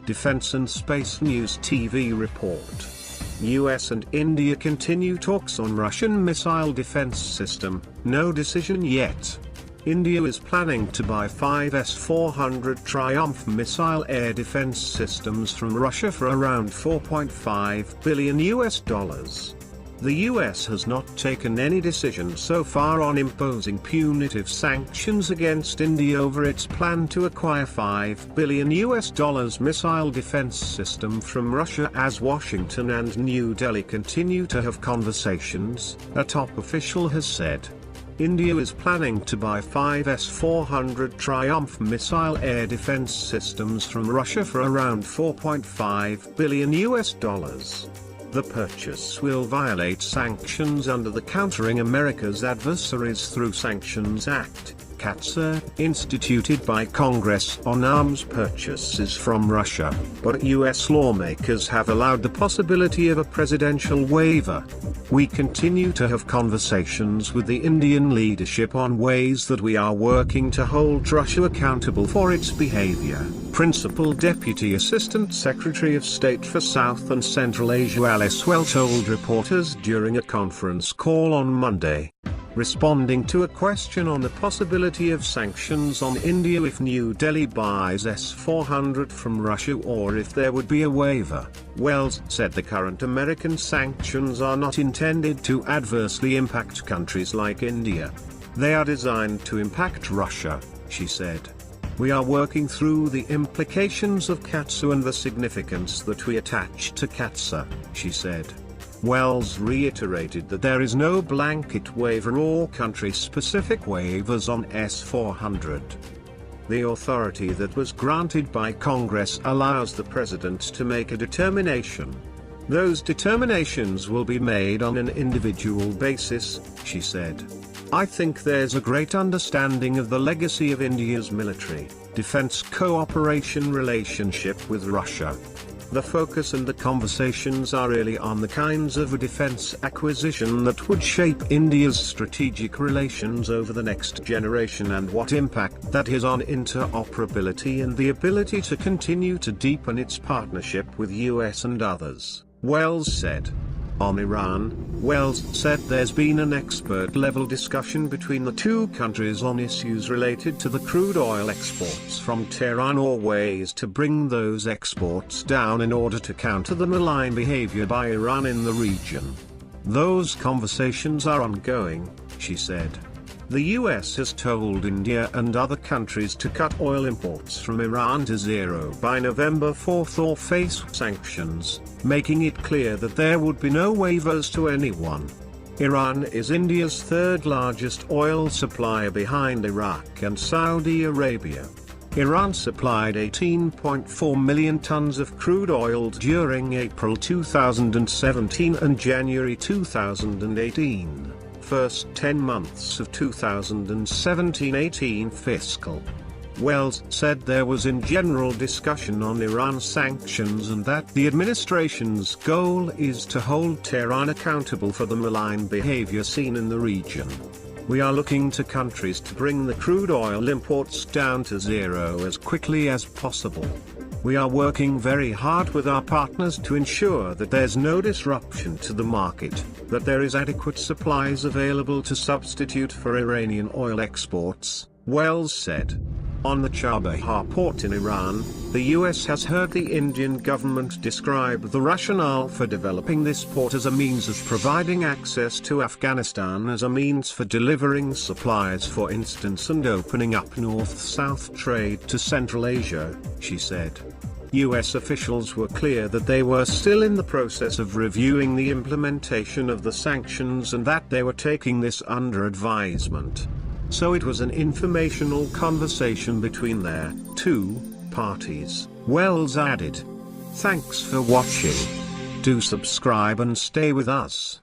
Defense and Space News TV report. US and India continue talks on Russian missile defense system, no decision yet. India is planning to buy 5 S-400 Triumf missile air defense systems from Russia for around $4.5 billion. The US has not taken any decision so far on imposing punitive sanctions against India over its plan to acquire $5 billion missile defense system from Russia, as Washington and New Delhi continue to have conversations, a top official has said. India is planning to buy 5 S-400 Triumf missile air defense systems from Russia for around $4.5 billion. The purchase will violate sanctions under the Countering America's Adversaries Through Sanctions Act, CAATSA, instituted by Congress on arms purchases from Russia, but US lawmakers have allowed the possibility of a presidential waiver. We continue to have conversations with the Indian leadership on ways that we are working to hold Russia accountable for its behavior, Principal Deputy Assistant Secretary of State for South and Central Asia Alice Well told reporters during a conference call on Monday. Responding to a question on the possibility of sanctions on India if New Delhi buys S-400 from Russia or if there would be a waiver, Wells said the current American sanctions are not intended to adversely impact countries like India. They are designed to impact Russia, she said. We are working through the implications of CAATSA and the significance that we attach to CAATSA, she said. Wells reiterated that there is no blanket waiver or country-specific waivers on S-400. The authority that was granted by Congress allows the President to make a determination. Those determinations will be made on an individual basis, she said. I think there's a great understanding of the legacy of India's military, defense cooperation relationship with Russia. The focus and the conversations are really on the kinds of a defense acquisition that would shape India's strategic relations over the next generation and what impact that has on interoperability and the ability to continue to deepen its partnership with US and others, Wells said. On Iran, Wells said there's been an expert-level discussion between the two countries on issues related to the crude oil exports from Tehran or ways to bring those exports down in order to counter the malign behavior by Iran in the region. Those conversations are ongoing, she said. The US has told India and other countries to cut oil imports from Iran to zero by November 4 or face sanctions, making it clear that there would be no waivers to anyone. Iran is India's third largest oil supplier behind Iraq and Saudi Arabia. Iran supplied 18.4 million tons of crude oil during April 2017 and January 2018. First 10 months of 2017-18 fiscal. Wells said there was in general discussion on Iran sanctions and that the administration's goal is to hold Tehran accountable for the malign behavior seen in the region. We are looking to countries to bring the crude oil imports down to zero as quickly as possible. We are working very hard with our partners to ensure that there's no disruption to the market, that there is adequate supplies available to substitute for Iranian oil exports, Wells said. On the Chabahar port in Iran, the US has heard the Indian government describe the rationale for developing this port as a means of providing access to Afghanistan as a means for delivering supplies, for instance, and opening up north-south trade to Central Asia, she said. US officials were clear that they were still in the process of reviewing the implementation of the sanctions and that they were taking this under advisement. So it was an informational conversation between their two parties, Wells added. Thanks for watching. Do subscribe and stay with us.